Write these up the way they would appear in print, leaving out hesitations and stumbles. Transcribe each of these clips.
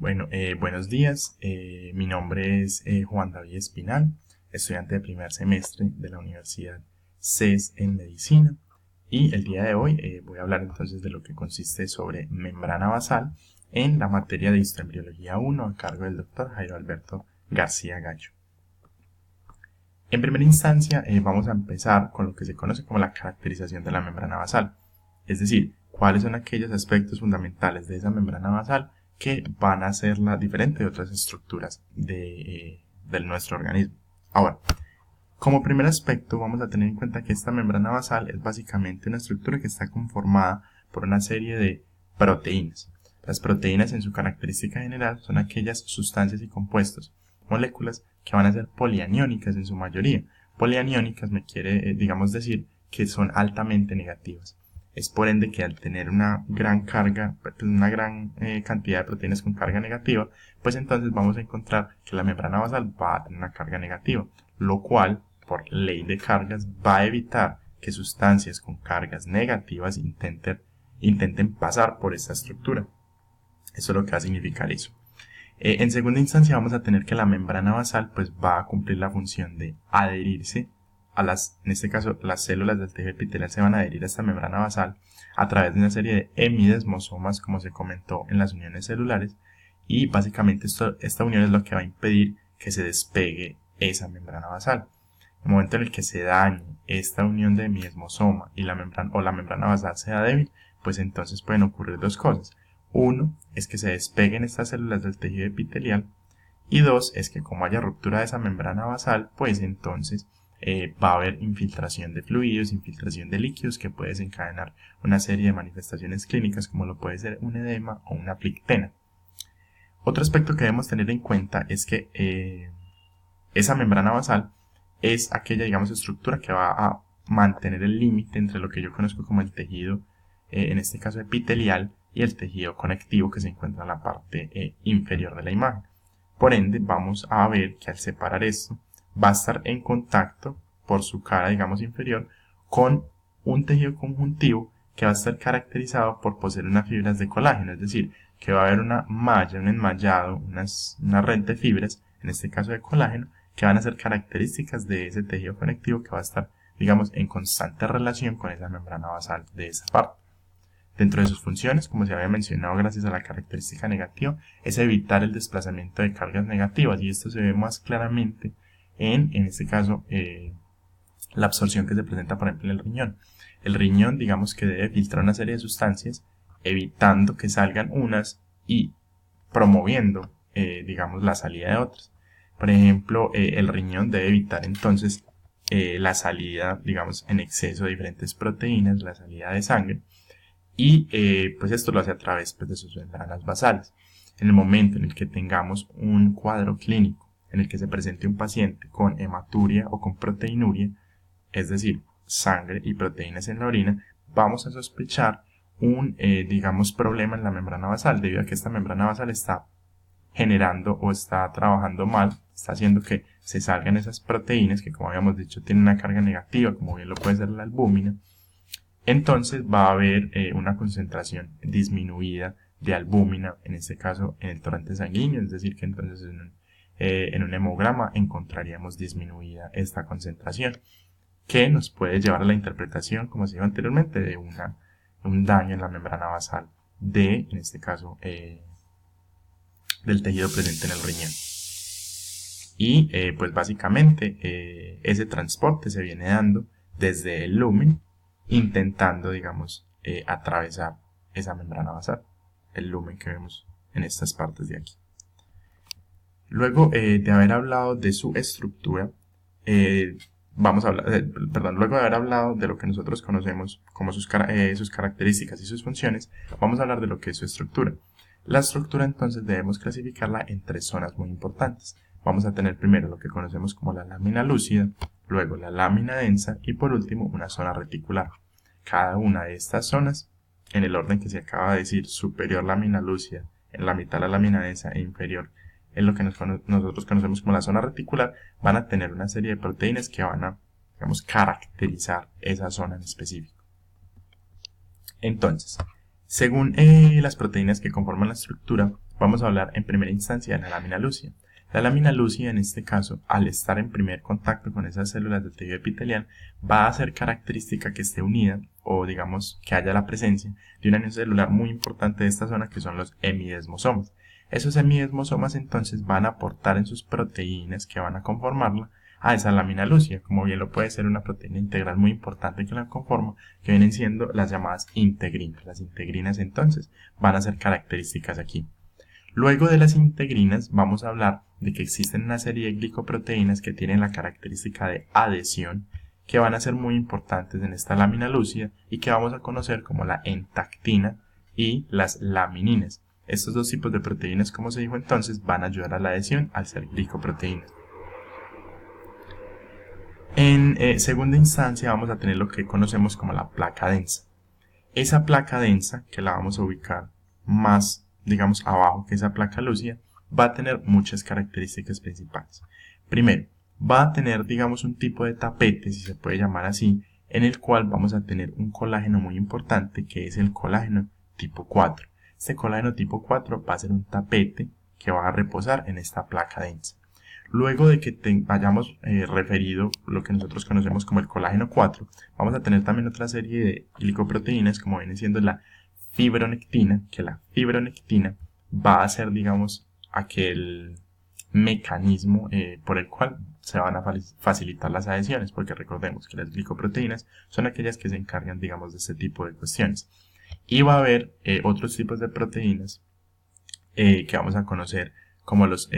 Buenos días. Mi nombre es Juan David Espinal, estudiante de primer semestre de la Universidad CES en Medicina. Y el día de hoy voy a hablar entonces de lo que consiste sobre membrana basal en la materia de histoembriología 1 a cargo del doctor Jairo Alberto García Gallo. En primera instancia vamos a empezar con lo que se conoce como la caracterización de la membrana basal, es decir, cuáles son aquellos aspectos fundamentales de esa membrana basal que van a hacerla diferente de otras estructuras de nuestro organismo. Ahora, como primer aspecto vamos a tener en cuenta que esta membrana basal es básicamente una estructura que está conformada por una serie de proteínas. Las proteínas en su característica general son aquellas sustancias y compuestos, moléculas que van a ser polianiónicas en su mayoría. Polianiónicas me quiere, decir que son altamente negativas. Es por ende que al tener una gran carga, una gran cantidad de proteínas con carga negativa, pues entonces vamos a encontrar que la membrana basal va a tener una carga negativa, lo cual, por ley de cargas, va a evitar que sustancias con cargas negativas intenten pasar por esta estructura. Eso es lo que va a significar eso. En segunda instancia vamos a tener que la membrana basal pues va a cumplir la función de adherirse a en este caso las células del tejido epitelial se van a adherir a esta membrana basal a través de una serie de hemidesmosomas, como se comentó en las uniones celulares, y básicamente esta unión es lo que va a impedir que se despegue esa membrana basal. En el momento en el que se dañe esta unión de hemidesmosoma y la membrana basal sea débil, pues entonces pueden ocurrir dos cosas. Uno es que se despeguen estas células del tejido epitelial, y dos es que como haya ruptura de esa membrana basal, pues entonces va a haber infiltración de fluidos, infiltración de líquidos que puede desencadenar una serie de manifestaciones clínicas como lo puede ser un edema o una plictena. Otro aspecto que debemos tener en cuenta es que esa membrana basal es aquella, estructura que va a mantener el límite entre lo que yo conozco como el tejido, en este caso epitelial, y el tejido conectivo que se encuentra en la parte inferior de la imagen. Por ende, vamos a ver que al separar esto, va a estar en contacto por su cara, inferior, con un tejido conjuntivo que va a estar caracterizado por poseer unas fibras de colágeno, es decir, que va a haber una malla, un enmallado, una red de fibras, en este caso de colágeno, que van a ser características de ese tejido conectivo que va a estar, en constante relación con esa membrana basal de esa parte. Dentro de sus funciones, como se había mencionado gracias a la característica negativa, es evitar el desplazamiento de cargas negativas, y esto se ve más claramente en este caso, la absorción que se presenta, por ejemplo, en el riñón. El riñón, que debe filtrar una serie de sustancias, evitando que salgan unas y promoviendo, la salida de otras. Por ejemplo, el riñón debe evitar entonces la salida, en exceso de diferentes proteínas, la salida de sangre, y pues esto lo hace a través de sus membranas basales. En el momento en el que tengamos un cuadro clínico en el que se presente un paciente con hematuria o con proteinuria, es decir, sangre y proteínas en la orina, vamos a sospechar un, problema en la membrana basal, debido a que esta membrana basal está generando o está trabajando mal, está haciendo que se salgan esas proteínas que, como habíamos dicho, tienen una carga negativa, como bien lo puede ser la albúmina. Entonces va a haber una concentración disminuida de albúmina, en este caso en el torrente sanguíneo, es decir, que entonces en un hemograma encontraríamos disminuida esta concentración, que nos puede llevar a la interpretación, como se dijo anteriormente, de un daño en la membrana basal en este caso, del tejido presente en el riñón. Y pues básicamente ese transporte se viene dando desde el lumen, intentando, atravesar esa membrana basal, el lumen que vemos en estas partes de aquí. Luego de haber hablado de su estructura, luego de haber hablado de lo que nosotros conocemos como sus características y sus funciones, vamos a hablar de lo que es su estructura. La estructura entonces debemos clasificarla en tres zonas muy importantes. Vamos a tener primero lo que conocemos como la lámina lúcida, luego la lámina densa y por último una zona reticular. Cada una de estas zonas, en el orden que se acaba de decir, superior lámina lúcida, en la mitad la lámina densa e inferior en lo que nosotros conocemos como la zona reticular, van a tener una serie de proteínas que van a, caracterizar esa zona en específico. Entonces, según las proteínas que conforman la estructura, vamos a hablar en primera instancia de la lámina lúcida. La lámina lúcida, en este caso, al estar en primer contacto con esas células del tejido epitelial, va a ser característica que esté unida, o digamos que haya la presencia de una unión celular muy importante de esta zona, que son los hemidesmosomas. Esos hemidesmosomas entonces van a aportar en sus proteínas que van a conformarla a esa lámina lúcida, como bien lo puede ser una proteína integral muy importante que la conforma, que vienen siendo las llamadas integrinas. Las integrinas entonces van a ser características aquí. Luego de las integrinas vamos a hablar de que existen una serie de glicoproteínas que tienen la característica de adhesión, que van a ser muy importantes en esta lámina lúcida y que vamos a conocer como la entactina y las lamininas. Estos dos tipos de proteínas, como se dijo entonces, van a ayudar a la adhesión al ser glicoproteínas. En segunda instancia vamos a tener lo que conocemos como la placa densa. Esa placa densa, que la vamos a ubicar más digamos abajo que esa placa lúcida, va a tener muchas características principales. Primero, va a tener digamos un tipo de tapete, si se puede llamar así, en el cual vamos a tener un colágeno muy importante, que es el colágeno tipo 4. Este colágeno tipo 4 va a ser un tapete que va a reposar en esta placa densa. Luego de que hayamos referido lo que nosotros conocemos como el colágeno 4, vamos a tener también otra serie de glicoproteínas, como viene siendo la fibronectina, que la fibronectina va a ser, digamos, aquel mecanismo por el cual se van a facilitar las adhesiones, porque recordemos que las glicoproteínas son aquellas que se encargan, digamos, de este tipo de cuestiones. Y va a haber otros tipos de proteínas que vamos a conocer como los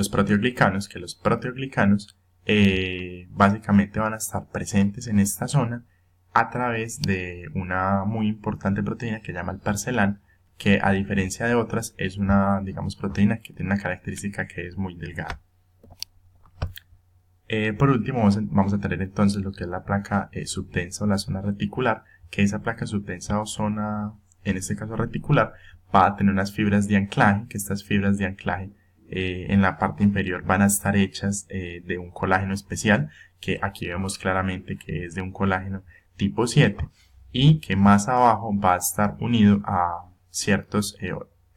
proteoglicanos, que los proteoglicanos básicamente van a estar presentes en esta zona a través de una muy importante proteína que se llama el percelán, que a diferencia de otras es una, digamos, proteína que tiene una característica que es muy delgada. Por último vamos a tener entonces lo que es la placa subdensa o la zona reticular, que esa placa subdensa o zona, en este caso reticular, va a tener unas fibras de anclaje, que estas fibras de anclaje en la parte inferior van a estar hechas de un colágeno especial, que aquí vemos claramente que es de un colágeno tipo 7 y que más abajo va a estar unido a ciertos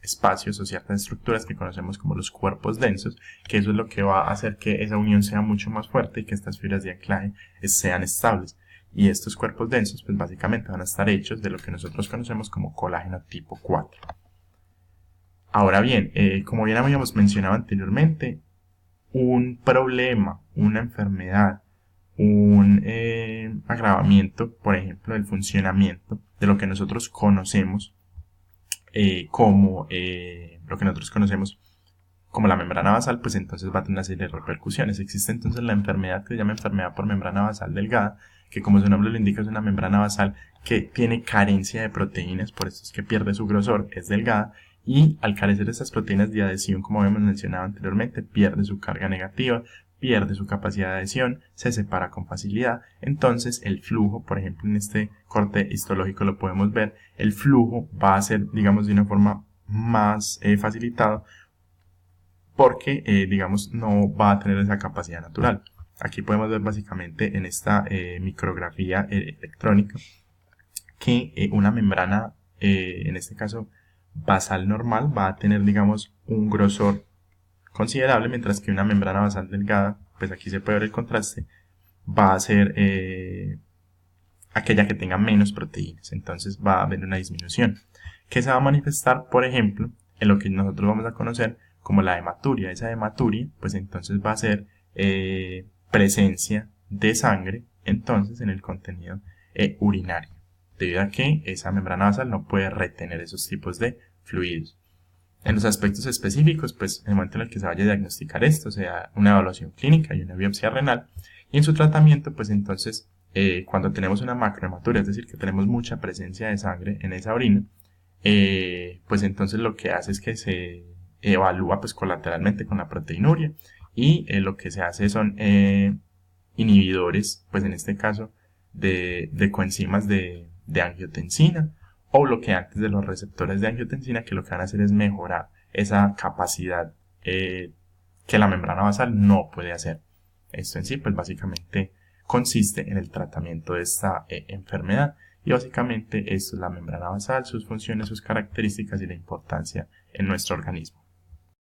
espacios o ciertas estructuras que conocemos como los cuerpos densos, que eso es lo que va a hacer que esa unión sea mucho más fuerte y que estas fibras de anclaje sean estables. Y estos cuerpos densos pues básicamente van a estar hechos de lo que nosotros conocemos como colágeno tipo 4. Ahora bien, como bien habíamos mencionado anteriormente, un problema, una enfermedad, un agravamiento, por ejemplo, del funcionamiento de lo que nosotros conocemos como la membrana basal, pues entonces va a tener una serie de repercusiones. Existe entonces la enfermedad que se llama enfermedad por membrana basal delgada, que como su nombre lo indica es una membrana basal que tiene carencia de proteínas, por eso es que pierde su grosor, es delgada, y al carecer de estas proteínas de adhesión, como habíamos mencionado anteriormente, pierde su carga negativa, pierde su capacidad de adhesión, se separa con facilidad. Entonces el flujo, por ejemplo en este corte histológico lo podemos ver, el flujo va a ser, digamos, de una forma más facilitado, porque digamos no va a tener esa capacidad natural. Aquí podemos ver básicamente en esta micrografía electrónica que una membrana, en este caso basal normal, va a tener digamos un grosor considerable, mientras que una membrana basal delgada, pues aquí se puede ver el contraste, va a ser aquella que tenga menos proteínas, entonces va a haber una disminución, que se va a manifestar, por ejemplo, en lo que nosotros vamos a conocer como la hematuria. Esa hematuria, pues entonces va a ser presencia de sangre, entonces en el contenido urinario, debido a que esa membrana basal no puede retener esos tipos de fluidos. En los aspectos específicos, pues en el momento en el que se vaya a diagnosticar esto, se da una evaluación clínica y una biopsia renal, y en su tratamiento, pues entonces, cuando tenemos una macrohematuria, es decir, que tenemos mucha presencia de sangre en esa orina, pues entonces lo que hace es que se evalúa pues colateralmente con la proteinuria, y lo que se hace son inhibidores, pues en este caso, de coenzimas de angiotensina, o bloqueantes de los receptores de angiotensina, que lo que van a hacer es mejorar esa capacidad que la membrana basal no puede hacer. Esto en sí, pues básicamente consiste en el tratamiento de esta enfermedad, y básicamente esto es la membrana basal, sus funciones, sus características y la importancia en nuestro organismo.